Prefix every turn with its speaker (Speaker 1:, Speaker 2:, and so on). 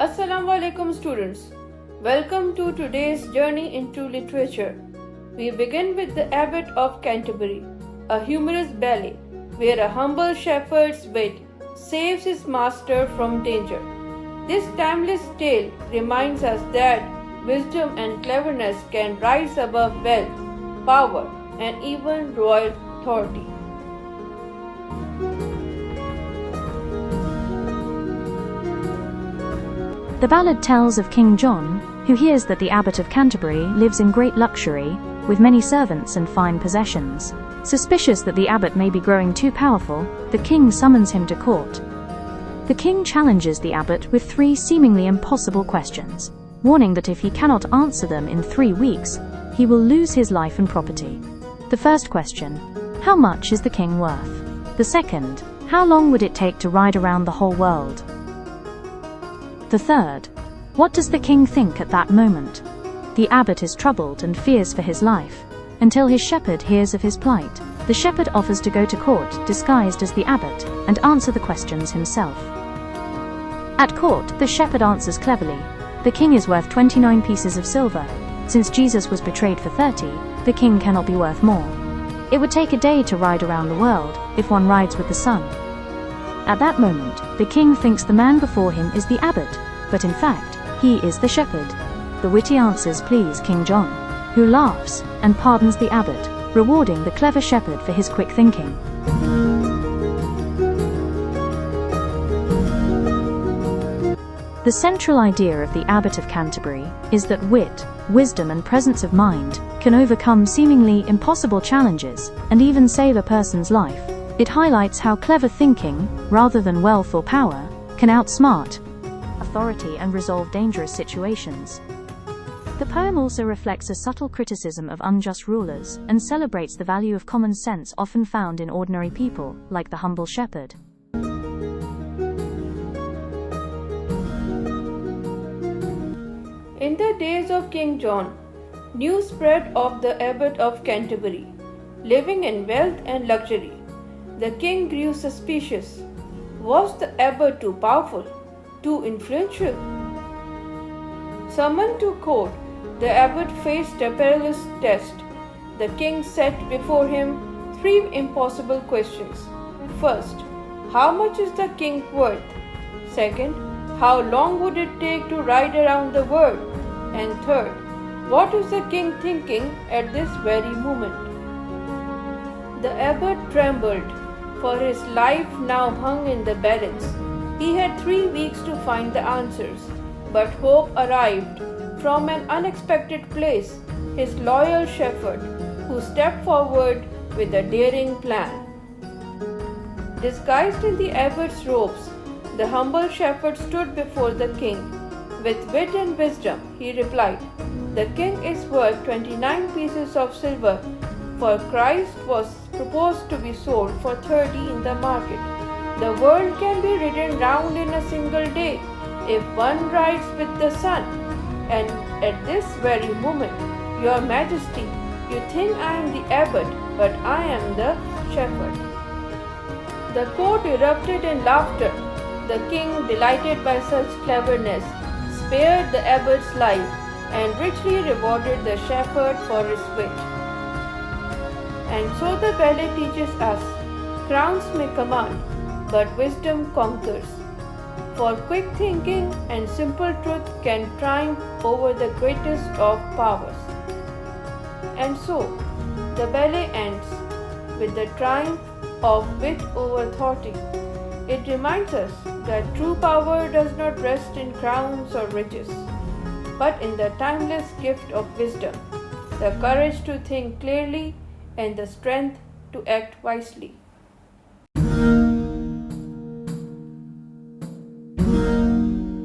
Speaker 1: Assalamu alaikum students. Welcome to today's journey into literature. We begin with the Abbot of Canterbury, a humorous ballet where a humble shepherd's wit saves his master from danger. This timeless tale reminds us that wisdom and cleverness can rise above wealth, power, and even royal authority.
Speaker 2: The ballad tells of King John, who hears that the Abbot of Canterbury lives in great luxury, with many servants and fine possessions. Suspicious that the abbot may be growing too powerful, the king summons him to court. The king challenges the abbot with 3 seemingly impossible questions, warning that if he cannot answer them in 3 weeks, he will lose his life and property. The first question: how much is the king worth? The second: how long would it take to ride around the whole world? The third: what does the king think at that moment? The abbot is troubled and fears for his life, until his shepherd hears of his plight. The shepherd offers to go to court disguised as the abbot and answer the questions himself. At court, the shepherd answers cleverly. The king is worth 29 pieces of silver. Since Jesus was betrayed for 30, the king cannot be worth more. It would take a day to ride around the world, if one rides with the sun. At that moment, the king thinks the man before him is the abbot, but in fact, he is the shepherd. The witty answers please King John, who laughs and pardons the abbot, rewarding the clever shepherd for his quick thinking. The central idea of the Abbot of Canterbury is that wit, wisdom, and presence of mind can overcome seemingly impossible challenges and even save a person's life. It highlights how clever thinking, rather than wealth or power, can outsmart authority and resolve dangerous situations. The poem also reflects a subtle criticism of unjust rulers and celebrates the value of common sense often found in ordinary people, like the humble shepherd.
Speaker 1: In the days of King John, news spread of the Abbot of Canterbury, living in wealth and luxury. The king grew suspicious. Was the abbot too powerful, too influential? Summoned to court, the abbot faced a perilous test. The king set before him 3 impossible questions. First, how much is the king worth? Second, how long would it take to ride around the world? And third, what is the king thinking at this very moment? The abbot trembled, for his life now hung in the balance. He had 3 weeks to find the answers, but hope arrived from an unexpected place, his loyal shepherd, who stepped forward with a daring plan. Disguised in the abbot's robes, the humble shepherd stood before the king. With wit and wisdom, he replied, "The king is worth 29 pieces of silver, for Christ was proposed to be sold for 30 in the market. The world can be ridden round in a single day if one rides with the sun. And at this very moment, Your Majesty, you think I am the abbot, but I am the shepherd." The court erupted in laughter. The king, delighted by such cleverness, spared the abbot's life and richly rewarded the shepherd for his wit. And so the ballet teaches us, crowns may command, but wisdom conquers. For quick thinking and simple truth can triumph over the greatest of powers. And so, the ballet ends with the triumph of wit over authority. It reminds us that true power does not rest in crowns or riches, but in the timeless gift of wisdom, the courage to think clearly, and the strength to act wisely.